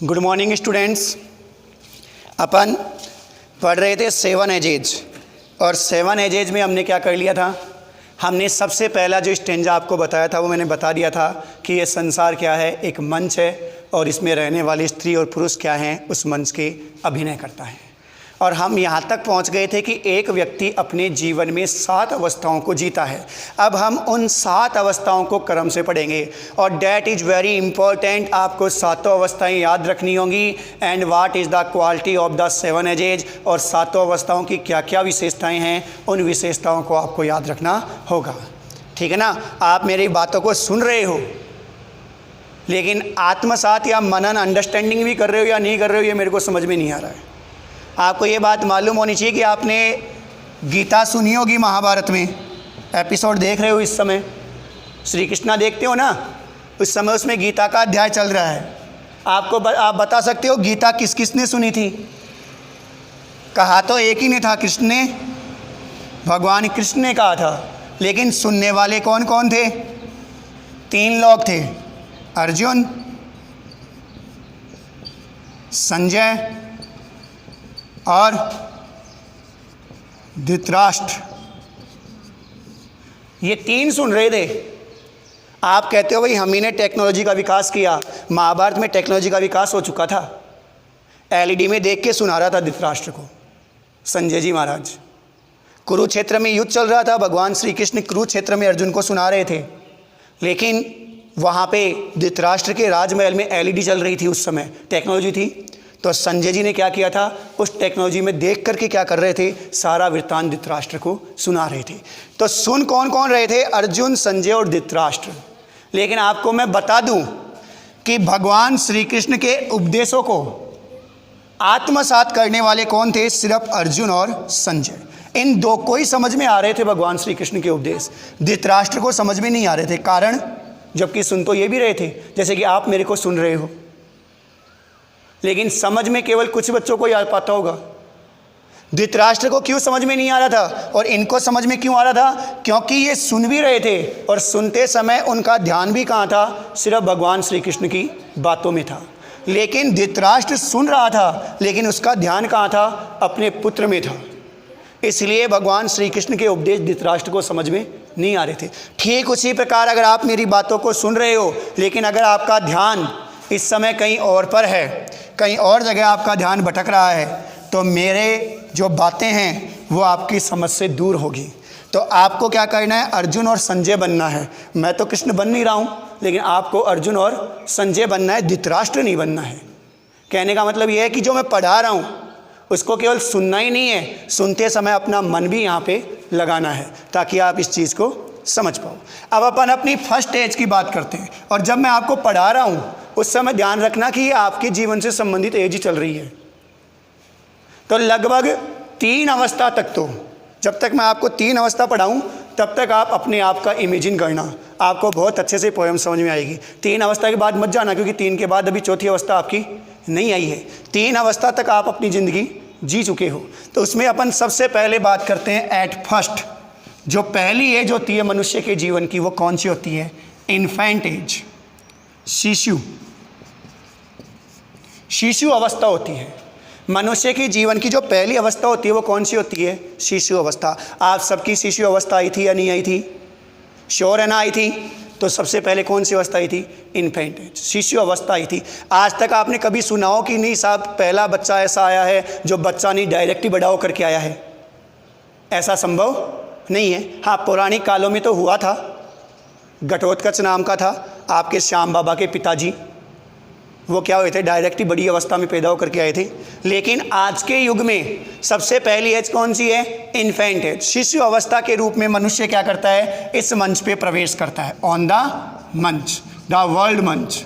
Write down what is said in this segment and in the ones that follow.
Good morning students. अपन पढ़ रहे थे 7 एजेज और 7 एजेज में हमने क्या कर लिया था। हमने सबसे पहला जो स्टेंजा आपको बताया था वो मैंने बता दिया था कि ये संसार क्या है, एक मंच है और इसमें रहने वाले स्त्री और पुरुष क्या हैं, उस मंच के अभिनय करता है। और हम यहाँ तक पहुँच गए थे कि एक व्यक्ति अपने जीवन में 7 अवस्थाओं को जीता है। अब हम उन 7 अवस्थाओं को क्रम से पढ़ेंगे और डैट इज़ वेरी इंपॉर्टेंट। आपको 7 अवस्थाएं याद रखनी होंगी and what is the quality of the 7 edges, और 7 अवस्थाओं की क्या क्या विशेषताएं हैं, उन विशेषताओं को आपको याद रखना होगा। ठीक है ना। आप मेरी बातों को सुन रहे हो लेकिन आत्मसात या मनन अंडरस्टैंडिंग भी कर रहे हो या नहीं कर रहे हो, ये मेरे को समझ में नहीं आ रहा है। आपको ये बात मालूम होनी चाहिए कि आपने गीता सुनी होगी, महाभारत में एपिसोड देख रहे हो इस समय, श्री कृष्णा देखते हो ना, उस समय उसमें गीता का अध्याय चल रहा है। आप बता सकते हो गीता किस किस ने सुनी थी? कहा तो एक ही ने था, कृष्ण ने, भगवान कृष्ण ने कहा था, लेकिन सुनने वाले कौन कौन थे? 3 लोग थे, अर्जुन, संजय और धृतराष्ट्र। ये 3 सुन रहे थे। आप कहते हो भाई हम ही ने टेक्नोलॉजी का विकास किया। महाभारत में टेक्नोलॉजी का विकास हो चुका था। एलईडी में देख के सुना रहा था धृतराष्ट्र को संजय जी महाराज। कुरुक्षेत्र में युद्ध चल रहा था, भगवान श्री कृष्ण कुरुक्षेत्र में अर्जुन को सुना रहे थे, लेकिन वहाँ पे धृतराष्ट्र के राजमहल में एलईडी चल रही थी। उस समय टेक्नोलॉजी थी, तो संजय जी ने क्या किया था, उस टेक्नोलॉजी में देख करके क्या कर रहे थे, सारा वृत्तांत धृतराष्ट्र को सुना रहे थे। तो सुन कौन कौन रहे थे? अर्जुन, संजय और धृतराष्ट्र। लेकिन आपको मैं बता दूं कि भगवान श्री कृष्ण के उपदेशों को आत्मसात करने वाले कौन थे? सिर्फ अर्जुन और संजय। इन 2 को ही समझ में आ रहे थे भगवान श्री कृष्ण के उपदेश, धृतराष्ट्र को समझ में नहीं आ रहे थे। कारण, जबकि सुन तो ये भी रहे थे, जैसे कि आप मेरे को सुन रहे हो, लेकिन समझ में केवल कुछ बच्चों को ही आ पाता होगा। धृतराष्ट्र को क्यों समझ में नहीं आ रहा था और इनको समझ में क्यों आ रहा था? क्योंकि ये सुन भी रहे थे और सुनते समय उनका ध्यान भी कहाँ था? सिर्फ भगवान श्री कृष्ण की बातों में था। लेकिन धृतराष्ट्र सुन रहा था लेकिन उसका ध्यान कहाँ था? अपने पुत्र में था। इसलिए भगवान श्री कृष्ण के उपदेश धृतराष्ट्र को समझ में नहीं आ रहे थे। ठीक उसी प्रकार अगर आप मेरी बातों को सुन रहे हो लेकिन अगर आपका ध्यान इस समय कहीं और पर है, कहीं और जगह आपका ध्यान भटक रहा है, तो मेरे जो बातें हैं वो आपकी समझ से दूर होगी। तो आपको क्या करना है? अर्जुन और संजय बनना है। मैं तो कृष्ण बन नहीं रहा हूँ, लेकिन आपको अर्जुन और संजय बनना है, धृतराष्ट्र नहीं बनना है। कहने का मतलब ये है कि जो मैं पढ़ा रहा हूँ उसको केवल सुनना ही नहीं है, सुनते समय अपना मन भी यहाँ पे लगाना है ताकि आप इस चीज़ को समझ पाओ। अब अपन अपनी फर्स्ट एज की बात करते हैं, और जब मैं आपको पढ़ा रहा हूँ उस समय ध्यान रखना कि ये आपके जीवन से संबंधित एज ही चल रही है। तो लगभग 3 अवस्था तक, तो जब तक मैं आपको 3 अवस्था पढ़ाऊँ तब तक आप अपने आप का इमेजिन करना, आपको बहुत अच्छे से पोएम समझ में आएगी। 3 अवस्था के बाद मत जाना, क्योंकि 3 के बाद अभी 4थी अवस्था आपकी नहीं आई है। 3 अवस्था तक आप अपनी ज़िंदगी जी चुके हो। तो उसमें अपन सबसे पहले बात करते हैं एट फर्स्ट। जो पहली एज होती है मनुष्य के जीवन की, वो कौन सी होती है? इन्फेंट एज, शिशु अवस्था होती है। मनुष्य के जीवन की जो पहली अवस्था होती है वो कौन सी होती है? शिशु अवस्था। आप सबकी शिशु अवस्था आई थी या नहीं आई थी? श्योर है ना? आई थी। तो सबसे पहले कौन सी अवस्था आई थी? इन्फेंट एज, शिशु अवस्था आई थी। आज तक आपने कभी सुना हो कि नहीं साहब पहला बच्चा ऐसा आया है जो बच्चा नहीं डायरेक्ट ही बड़ा होकर के आया है? ऐसा संभव नहीं है। हाँ, पौराणिक कालों में तो हुआ था। घटोत्कच नाम का था आपके श्याम बाबा के पिताजी, वो क्या हुए थे? डायरेक्ट ही बड़ी अवस्था में पैदा होकर के आए थे। लेकिन आज के युग में सबसे पहली एज कौन सी है? Infant age. शिशु अवस्था के रूप में मनुष्य क्या करता है? इस मंच पे प्रवेश करता है। ऑन द मंच, द वर्ल्ड मंच,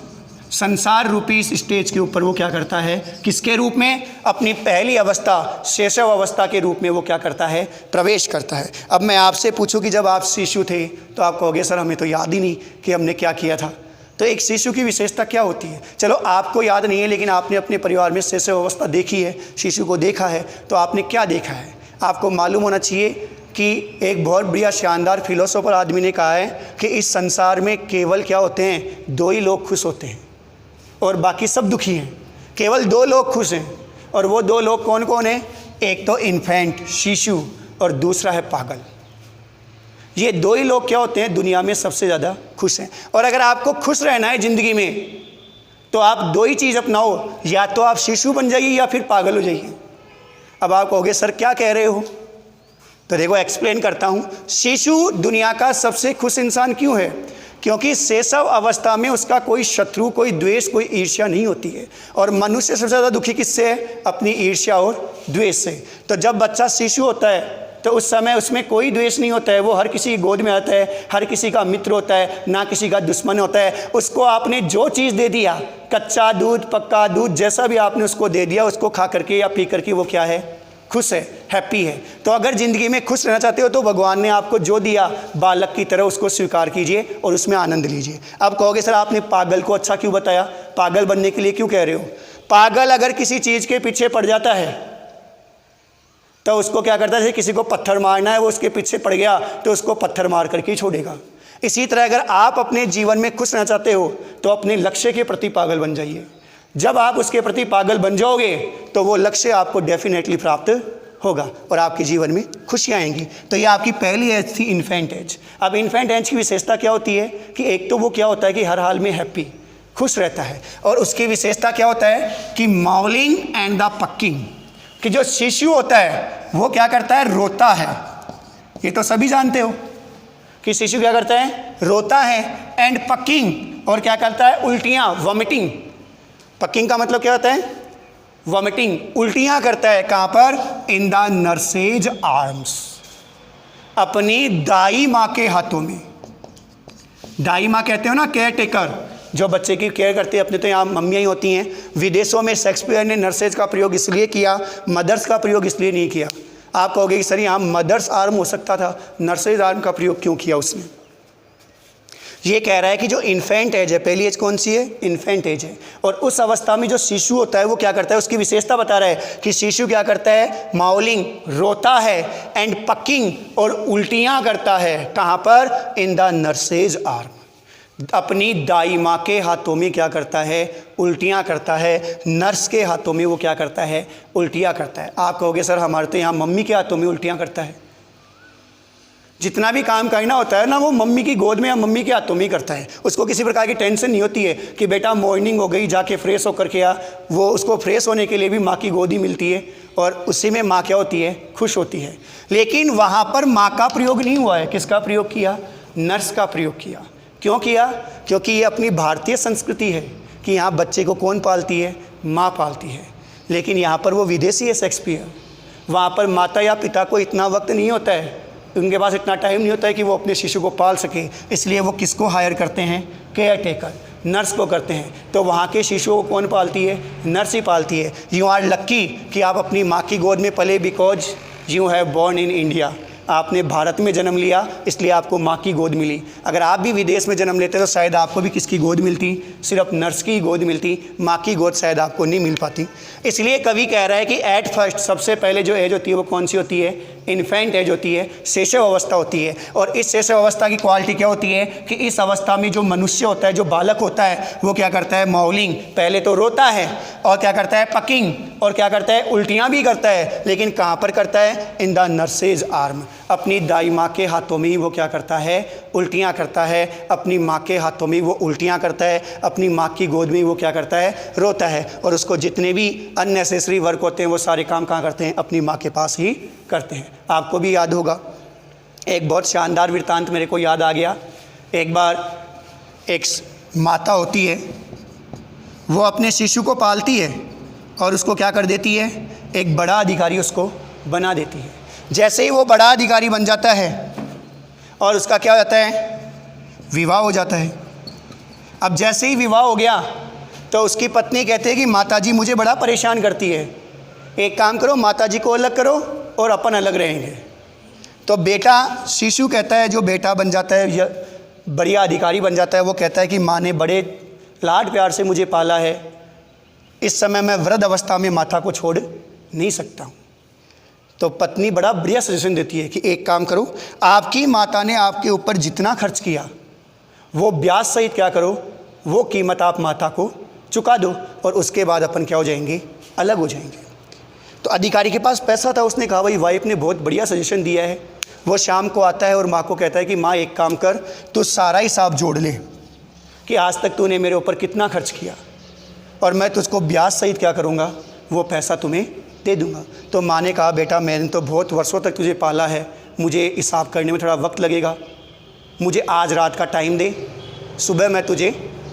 संसार रूपी इस स्टेज के ऊपर वो क्या करता है? किसके रूप में? अपनी पहली अवस्था, शैशव अवस्था के रूप में वो क्या करता है? प्रवेश करता है। अब मैं आपसे पूछूं कि जब आप शिशु थे तो आप कहोगे सर हमें तो याद ही नहीं कि हमने क्या किया था। तो एक शिशु की विशेषता क्या होती है? चलो आपको याद नहीं है, लेकिन आपने अपने परिवार में शैशव अवस्था देखी है, शिशु को देखा है, तो आपने क्या देखा है? आपको मालूम होना चाहिए कि एक बहुत बढ़िया शानदार फिलोसोफर आदमी ने कहा है कि इस संसार में केवल क्या होते हैं? 2 ही लोग खुश होते हैं और बाकी सब दुखी हैं। केवल 2 लोग खुश हैं, और वो 2 लोग कौन कौन हैं? एक तो इन्फेंट शिशु, और दूसरा है पागल। ये 2 ही लोग क्या होते हैं दुनिया में सबसे ज़्यादा खुश हैं। और अगर आपको खुश रहना है ज़िंदगी में तो आप 2 ही चीज़ अपनाओ, या तो आप शिशु बन जाइए या फिर पागल हो जाइए। अब आप कहोगे सर क्या कह रहे हो? तो देखो एक्सप्लेन करता हूँ। शिशु दुनिया का सबसे खुश इंसान क्यों है? क्योंकि शैशव अवस्था में उसका कोई शत्रु, कोई द्वेष, कोई ईर्ष्या नहीं होती है। और मनुष्य सबसे ज़्यादा दुखी किससे है? अपनी ईर्ष्या और द्वेष से। तो जब बच्चा शिशु होता है तो उस समय उसमें कोई द्वेष नहीं होता है, वो हर किसी की गोद में आता है, हर किसी का मित्र होता है, ना किसी का दुश्मन होता है। उसको आपने जो चीज़ दे दिया, कच्चा दूध, पक्का दूध, जैसा भी आपने उसको दे दिया, उसको खा करके या पी करके वो क्या है? खुश है, हैप्पी है। तो अगर ज़िंदगी में खुश रहना चाहते हो तो भगवान ने आपको जो दिया बालक की तरह उसको स्वीकार कीजिए और उसमें आनंद लीजिए। अब कहोगे सर आपने पागल को अच्छा क्यों बताया? पागल बनने के लिए क्यों कह रहे हो? पागल अगर किसी चीज़ के पीछे पड़ जाता है तो उसको क्या करता है? जैसे किसी को पत्थर मारना है, वो उसके पीछे पड़ गया तो उसको पत्थर मार करके ही छोड़ेगा। इसी तरह अगर आप अपने जीवन में खुश रहना चाहते हो तो अपने लक्ष्य के प्रति पागल बन जाइए। जब आप उसके प्रति पागल बन जाओगे तो वो लक्ष्य आपको डेफिनेटली प्राप्त होगा और आपके जीवन में खुशियाँ आएंगी। तो ये आपकी पहली एज थी इन्फेंट एज। अब इन्फेंट एज की विशेषता क्या होती है कि एक तो वो क्या होता है कि हर हाल में हैप्पी, खुश रहता है। और उसकी विशेषता क्या होता है कि माउलिंग एंड द पक्किंग, कि जो शिशु होता है वो क्या करता है? रोता है। ये तो सभी जानते हो कि शिशु क्या करता है? रोता है। एंड पक्किंग, और क्या करता है? उल्टियाँ, वॉमिटिंग। पक्किंग का मतलब क्या होता है? वॉमिटिंग, उल्टियाँ करता है। कहाँ पर? इन द नर्सेज आर्म्स, अपनी दाई माँ के हाथों में। दाई माँ कहते हो ना, केयर टेकर, जो बच्चे की केयर करती है। अपने तो यहाँ मम्मियाँ ही होती हैं। विदेशों में शेक्सपियर ने नर्सेज का प्रयोग इसलिए किया, मदर्स का प्रयोग इसलिए नहीं किया। आप कहोगे कि सर यहाँ मदर्स आर्म हो सकता था, नर्सेज आर्म का प्रयोग क्यों किया उसने? ये कह रहा है कि जो इन्फेंट एज है, पहली एज कौन सी है? इन्फेंट एज है। और उस अवस्था में जो शिशु होता है वो क्या करता है? उसकी विशेषता बता रहा है कि शिशु क्या करता है? माउलिंग, रोता है। एंड पक्किंग, और उल्टियाँ करता है। कहाँ पर? इन द नर्सेज आर्म, अपनी दाई माँ के हाथों में क्या करता है? उल्टियाँ करता है। नर्स के हाथों में वो क्या करता है? उल्टियाँ करता है। आप कहोगे सर हमारे तो यहाँ मम्मी के हाथों में उल्टियाँ करता है। जितना भी काम करना होता है ना वो मम्मी की गोद में या मम्मी के हाथों में ही करता है। उसको किसी प्रकार की टेंशन नहीं होती है कि बेटा मॉर्निंग हो गई, जाके फ्रेश होकर के आ। वो उसको फ्रेश होने के लिए भी माँ की गोद ही मिलती है और उसी में माँ क्या होती है? खुश होती है। लेकिन वहाँ पर माँ का प्रयोग नहीं हुआ है। किसका प्रयोग किया? नर्स का प्रयोग किया। क्यों किया? क्योंकि ये अपनी भारतीय संस्कृति है कि यहाँ बच्चे को कौन पालती है? माँ पालती है। लेकिन यहाँ पर वो विदेशी है शेक्सपियर। वहाँ पर माता या पिता को इतना वक्त नहीं होता है, उनके पास इतना टाइम नहीं होता है कि वो अपने शिशु को पाल सके। इसलिए वो किसको हायर करते हैं? केयर टेकर, नर्स को करते हैं। तो वहाँ के शिशुओं को कौन पालती है? नर्स ही पालती है। यू आर लक्की कि आप अपनी माँ की गोद में पले, because you have born in India. आपने भारत में जन्म लिया इसलिए आपको माँ की गोद मिली। अगर आप भी विदेश में जन्म लेते तो शायद आपको भी किसकी गोद मिलती? सिर्फ नर्स की गोद मिलती, माँ की गोद शायद आपको नहीं मिल पाती। इसलिए कवि कह रहा है कि एट फर्स्ट, सबसे पहले जो एज होती है वो कौन सी होती है? इन्फेंट एज होती है, शैशव अवस्था होती है। और इस शैशव अवस्था की क्वालिटी क्या होती है कि इस अवस्था में जो मनुष्य होता है, जो बालक होता है, वो क्या करता है? माउलिंग, पहले तो रोता है, और क्या करता है? पकिंग, और क्या करता है? उल्टियाँ भी करता है। लेकिन कहाँ पर करता है? इन द नर्सेज आर्म, अपनी दाई माँ के हाथों में ही वो क्या करता है? उल्टियाँ करता है। अपनी माँ के हाथों में वो उल्टियाँ करता है, अपनी माँ की गोद में वो क्या करता है? रोता है। और उसको जितने भी अननेसेसरी वर्क होते हैं वो सारे काम कहाँ करते हैं? अपनी माँ के पास ही करते हैं। आपको भी याद होगा, एक बहुत शानदार वृत्तांत मेरे को याद आ गया। एक बार एक माता होती है, वो अपने शिशु को पालती है और उसको क्या कर देती है? एक बड़ा अधिकारी उसको बना देती है। जैसे ही वो बड़ा अधिकारी बन जाता है और उसका क्या हो जाता है? विवाह हो जाता है। अब जैसे ही विवाह हो गया तो उसकी पत्नी कहती है कि माताजी मुझे बड़ा परेशान करती है, एक काम करो माताजी को अलग करो और अपन अलग रहेंगे। तो बेटा, शिशु कहता है, जो बेटा बन जाता है, बढ़िया अधिकारी बन जाता है, वो कहता है कि माँ ने बड़े लाड प्यार से मुझे पाला है, इस समय मैं वृद्ध अवस्था में माता को छोड़ नहीं सकता हूँ। तो पत्नी बड़ा बढ़िया सजेशन देती है कि एक काम करो, आपकी माता ने आपके ऊपर जितना खर्च किया वो ब्याज सहित क्या करो, वो कीमत आप माता को चुका दो और उसके बाद अपन क्या हो जाएंगे, अलग हो जाएंगे। तो अधिकारी के पास पैसा था, उसने कहा भाई वाइफ ने बहुत बढ़िया सजेशन दिया है। वो शाम को आता है और माँ को कहता है कि माँ एक काम कर, तू सारा हिसाब जोड़ ले कि आज तक तूने मेरे ऊपर कितना खर्च किया और मैं तुझको ब्याज सहित क्या करूँगा, वो पैसा तुम्हें दे दूँगा। तो माँ ने कहा बेटा मैंने तो बहुत वर्षों तक तुझे पाला है, मुझे हिसाब करने में थोड़ा वक्त लगेगा, मुझे आज रात का टाइम दे, सुबह मैं तुझे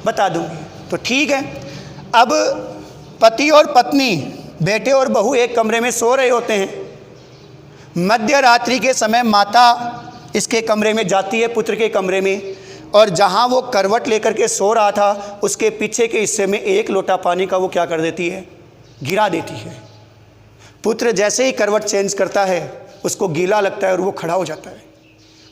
बता दूँगी। तो ठीक है। अब पति और पत्नी, बेटे और बहू एक कमरे में सो रहे होते हैं। मध्य रात्रि के समय माता इसके कमरे में जाती है, पुत्र के कमरे में, और जहाँ वो करवट लेकर के सो रहा था उसके पीछे के हिस्से में एक लोटा पानी का वो क्या कर देती है, गिरा देती है। पुत्र जैसे ही करवट चेंज करता है उसको गीला लगता है और वो खड़ा हो जाता है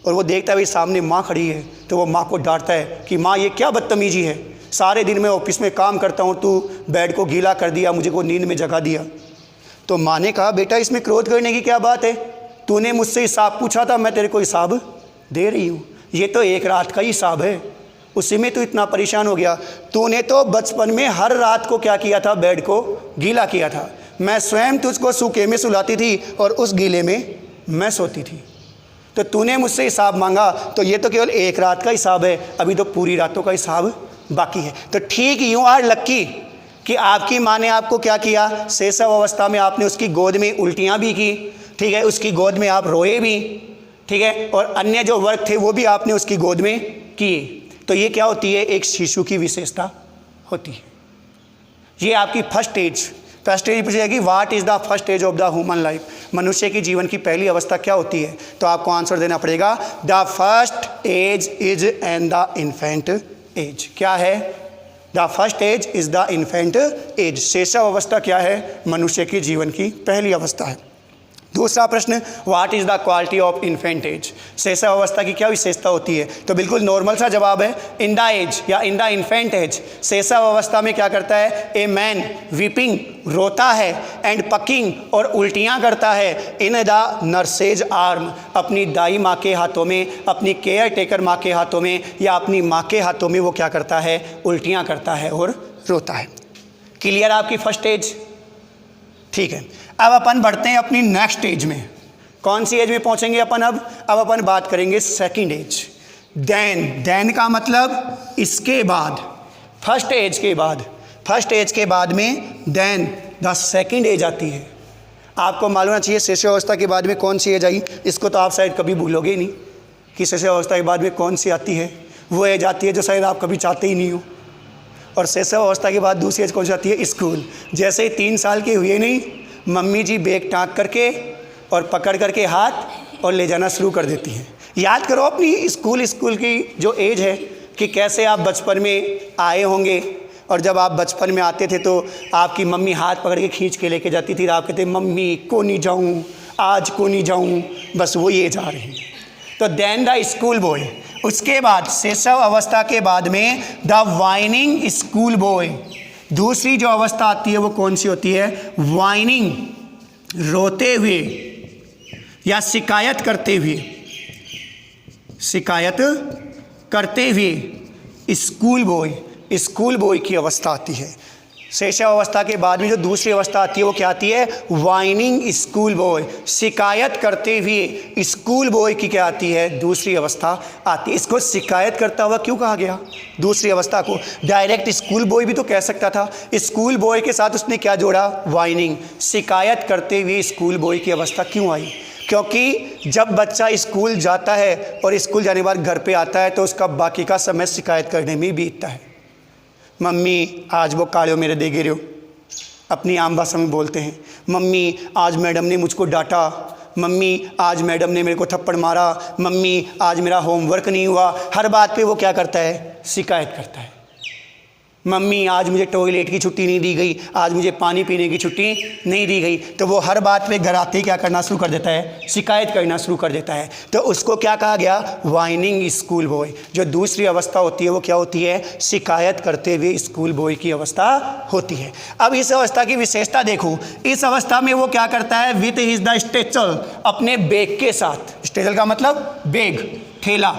और वो देखता है भाई सामने माँ खड़ी है, तो वो माँ को डांटता है कि माँ ये क्या बदतमीजी है, सारे दिन मैं ऑफिस में काम करता हूँ, तू बेड को गीला कर दिया, मुझे को नींद में जगा दिया। तो माँ ने कहा बेटा इसमें क्रोध करने की क्या बात है, तूने मुझसे हिसाब पूछा था, मैं तेरे को हिसाब दे रही हूँ, ये तो एक रात का ही हिसाब है, उसी में तू इतना परेशान हो गया। तूने तो बचपन में हर रात को क्या किया था, बेड को गीला किया था, मैं स्वयं तुझको सूखे में सुलाती थी और उस गीले में मैं सोती थी, तो तूने मुझसे हिसाब मांगा, तो ये तो केवल एक रात का हिसाब है, अभी तो पूरी रातों का हिसाब बाकी है। तो ठीक यूँ आर लक्की कि आपकी माँ ने आपको क्या किया, शैशव अवस्था में आपने उसकी गोद में उल्टियाँ भी की, ठीक है, उसकी गोद में आप रोए भी, ठीक है, और अन्य जो वर्क थे वो भी आपने उसकी गोद में किए। तो ये क्या होती है, एक शिशु की विशेषता होती है। ये आपकी फर्स्ट एज पूछी जाएगी, what is the first age of the human life, मनुष्य की जीवन की पहली अवस्था क्या होती है। तो आपको आंसर देना पड़ेगा, the first age is and the infant age. क्या है, the first age is the infant age. शैशव अवस्था क्या है, मनुष्य की जीवन की पहली अवस्था है। दूसरा प्रश्न, what is the quality of infant age, शैशव अवस्था की क्या विशेषता होती है। तो बिल्कुल नॉर्मल सा जवाब है, इन द एज या इन द इन्फेंट एज, शैशव अवस्था में क्या करता है, ए मैन वीपिंग, रोता है, एंड पकिंग, और उल्टियाँ करता है, इन द नर्सेज आर्म, अपनी दाई माँ के हाथों में, अपनी केयर टेकर माँ के हाथों में या अपनी माँ के हाथों में वो क्या करता है, उल्टियाँ करता है और रोता है। क्लियर आपकी फर्स्ट एज, ठीक है। अब अपन बढ़ते हैं अपनी नेक्स्ट एज में। कौन सी एज में पहुंचेंगे अपन अब अपन बात करेंगे सेकंड एज। देन का मतलब इसके बाद, फर्स्ट एज के बाद में देन द सेकंड एज आती है। आपको मालूम होना चाहिए शैशव अवस्था के बाद में कौन सी एज आई, इसको तो आप शायद कभी भूलोगे ही नहीं कि शैशव अवस्था के बाद में कौन सी आती है। वो एज आती है जो शायद आप कभी चाहते ही नहीं हो। और शैशव अवस्था के बाद दूसरी एज कौन सी आती है, स्कूल। जैसे ही 3 साल के हुए नहीं, मम्मी जी बैग टाँग करके और पकड़ करके हाथ और ले जाना शुरू कर देती हैं। याद करो अपनी स्कूल की जो एज है कि कैसे आप बचपन में आए होंगे, और जब आप बचपन में आते थे तो आपकी मम्मी हाथ पकड़ के खींच के लेके जाती थी, आप कहते मम्मी को नहीं जाऊँ, आज को नहीं जाऊँ, बस वो एज आ रही है। तो देन द स्कूल बॉय, उसके बाद शैशव अवस्था के बाद में द वाइनिंग स्कूल बॉय। दूसरी जो अवस्था आती है वो कौन सी होती है, वाइनिंग, रोते हुए या शिकायत करते हुए स्कूल बॉय की अवस्था आती है। शैशव अवस्था के बाद में जो दूसरी अवस्था आती है वो क्या आती है, वाइनिंग स्कूल बॉय, शिकायत करते हुए स्कूल बॉय की क्या आती है, दूसरी अवस्था आती है। इसको शिकायत करता हुआ क्यों कहा गया, दूसरी अवस्था को। डायरेक्ट स्कूल बॉय भी तो कह सकता था, स्कूल बॉय के साथ उसने क्या जोड़ा, वाइनिंग। शिकायत करते हुए स्कूल बॉय की अवस्था क्यों आई, क्योंकि जब बच्चा स्कूल जाता है और स्कूल जाने के बाद घर पे आता है तो उसका बाकी का समय शिकायत करने में बीतता है। मम्मी आज वो काढ़ो मेरे दे गिरो, अपनी आम भाषा में बोलते हैं। मम्मी आज मैडम ने मुझको डांटा, मम्मी आज मैडम ने मेरे को थप्पड़ मारा, मम्मी आज मेरा होमवर्क नहीं हुआ। हर बात पे वो क्या करता है, शिकायत करता है। मम्मी आज मुझे टॉयलेट की छुट्टी नहीं दी गई, आज मुझे पानी पीने की छुट्टी नहीं दी गई। तो वो हर बात पे घर आते ही क्या करना शुरू कर देता है, शिकायत करना शुरू कर देता है। तो उसको क्या कहा गया, वाइनिंग स्कूल बॉय। जो दूसरी अवस्था होती है वो क्या होती है, शिकायत करते हुए स्कूल बॉय की अवस्था होती है। अब इस अवस्था की विशेषता देखो, इस अवस्था में वो क्या करता है, विथ हिज द स्टेचल, अपने बैग के साथ। स्टेचल का मतलब बैग, थैला,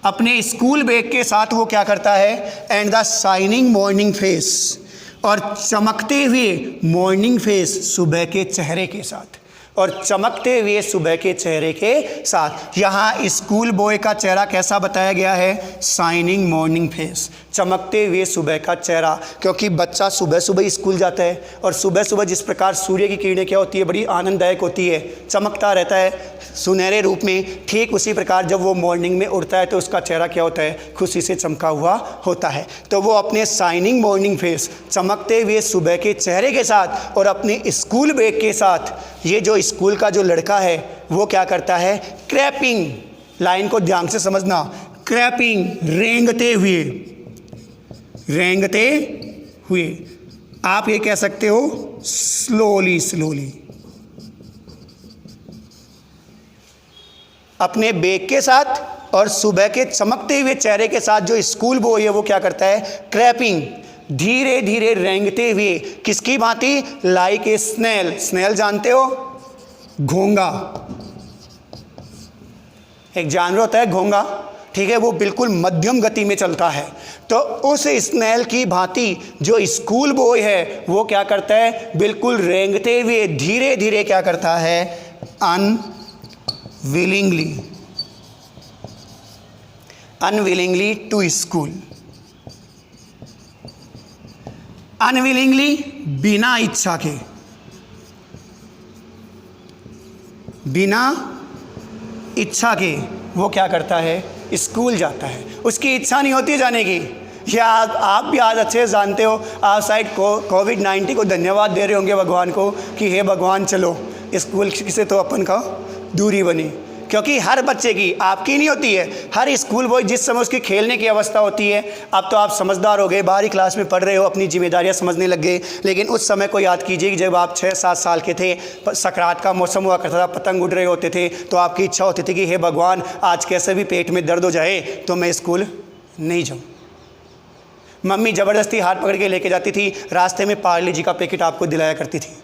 अपने स्कूल बैग के साथ वो क्या करता है, and the shining morning face, और चमकते हुए मॉर्निंग फेस, सुबह के चेहरे के साथ, और चमकते हुए सुबह के चेहरे के साथ। यहाँ स्कूल बॉय का चेहरा कैसा बताया गया है, शाइनिंग मॉर्निंग फेस, चमकते हुए सुबह का चेहरा, क्योंकि बच्चा सुबह सुबह स्कूल जाता है, और सुबह सुबह जिस प्रकार सूर्य की किरणें क्या होती है, बड़ी आनंददायक होती है, चमकता रहता है सुनहरे रूप में, ठीक उसी प्रकार जब वो मॉर्निंग में उठता है तो उसका चेहरा क्या होता है, खुशी से चमका हुआ होता है। तो वो अपने शाइनिंग मॉर्निंग फेस, चमकते हुए सुबह के चेहरे के साथ और अपने स्कूल बैग के साथ, ये जो स्कूल का जो लड़का है वो क्या करता है, क्रैपिंग, लाइन को ध्यान से समझना, क्रैपिंग, रेंगते हुए, रेंगते हुए, आप ये कह सकते हो स्लोली स्लोली, अपने बैग के साथ और सुबह के चमकते हुए चेहरे के साथ जो स्कूल बॉय है वो क्या करता है, क्रैपिंग, धीरे धीरे रेंगते हुए, किसकी भांति, लाइक ए स्नेल, स्नेल जानते हो, घोंगा, एक जानवर होता है घोंगा, ठीक है, वो बिल्कुल मध्यम गति में चलता है। तो उस स्नेल की भांति जो स्कूल बॉय है वो क्या करता है, बिल्कुल रेंगते हुए धीरे धीरे क्या करता है, अनविलिंगली टू स्कूल, अनविलिंगली, बिना इच्छा के, बिना इच्छा के वो क्या करता है, स्कूल जाता है। उसकी इच्छा नहीं होती जाने की। या आप भी आज अच्छे से जानते हो, आप शायद कोविड-19 को धन्यवाद दे रहे होंगे भगवान को कि हे भगवान चलो स्कूल से तो अपन का दूरी बनी, क्योंकि हर बच्चे की, आपकी नहीं होती है, हर स्कूल बॉय जिस समय उसकी खेलने की अवस्था होती है, अब तो आप समझदार हो गए, 12वीं क्लास में पढ़ रहे हो, अपनी जिम्मेदारियां समझने लग गए, लेकिन उस समय को याद कीजिए कि जब आप 6-7 साल के थे, सकरात का मौसम हुआ करता था, पतंग उड़ रहे होते थे, तो आपकी इच्छा होती थी कि हे भगवान आज कैसे भी पेट में दर्द हो जाए तो मैं स्कूल नहीं जाऊँ। मम्मी ज़बरदस्ती हाथ पकड़ के लेके जाती थी, रास्ते में पार्ले जी का पैकेट आपको दिलाया करती थी,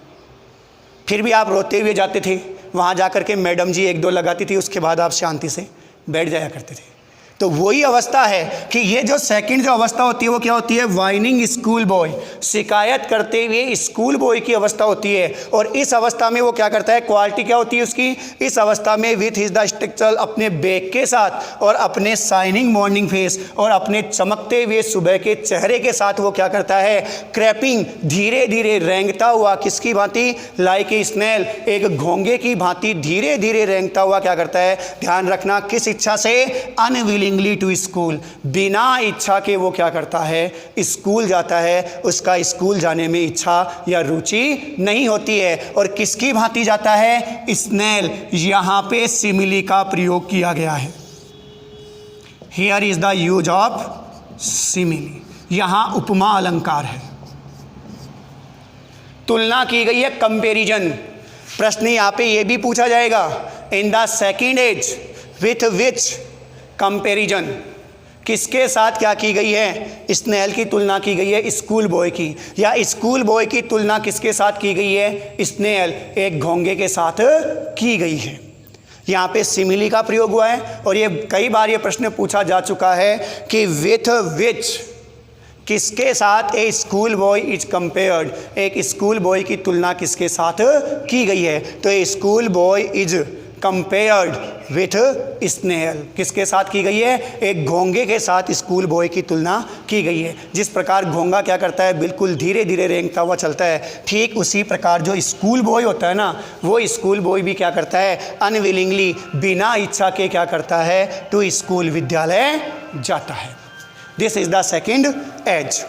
फिर भी आप रोते हुए जाते थे, वहाँ जाकर के मैडम जी 1-2 लगाती थी, उसके बाद आप शांति से बैठ जाया करते थे। तो वही अवस्था है कि ये जो सेकंड जो अवस्था होती है वो क्या होती है, वाइनिंग स्कूल बॉय, शिकायत करते हुए स्कूल बॉय की अवस्था होती है। और इस अवस्था में वो क्या करता है, क्वालिटी क्या होती है उसकी, इस अवस्था में विथ हिज द स्ट्रक्चर, अपने बैग के साथ और अपने शाइनिंग मॉर्निंग फेस और अपने चमकते हुए सुबह के चेहरे के साथ वो क्या करता है, क्रैपिंग, धीरे धीरे रेंगता हुआ, किसकी भांति, लाइक ए स्नेल, एक घोंगे की भांति धीरे धीरे रेंगता हुआ क्या करता है, ध्यान रखना, किस इच्छा से, अनविलिंगली टू स्कूल, बिना इच्छा के वो क्या करता है, स्कूल जाता है। उसका स्कूल जाने में इच्छा या रुचि नहीं होती है। और किसकी भांति जाता है, स्नेल, यहां पे सिमिली का प्रयोग किया गया है, here is the use of simile, यहां उपमा अलंकार है, तुलना की गई है, कंपैरिजन। प्रश्न यहां पे ये भी पूछा जाएगा, in the second age with which comparison, किसके साथ क्या की गई है, स्नेल की तुलना की गई है स्कूल बॉय की, या स्कूल बॉय की तुलना किसके साथ की गई है, स्नेल, एक घोंगे के साथ की गई है। यहाँ पे सिमिली का प्रयोग हुआ है। और ये कई बार ये प्रश्न पूछा जा चुका है कि विथ विच, किसके साथ a school boy is compared, एक स्कूल बॉय की तुलना किसके साथ की गई है, तो a school boy is compared with snail, किसके साथ की गई है, एक घोंगे के साथ स्कूल बॉय की तुलना की गई है। जिस प्रकार घोंगा क्या करता है, बिल्कुल धीरे धीरे रेंगता हुआ चलता है, ठीक उसी प्रकार जो स्कूल बॉय होता है ना, वो स्कूल बॉय भी क्या करता है, अनविलिंगली, बिना इच्छा के क्या करता है, टू स्कूल, विद्यालय जाता है। This is the second as.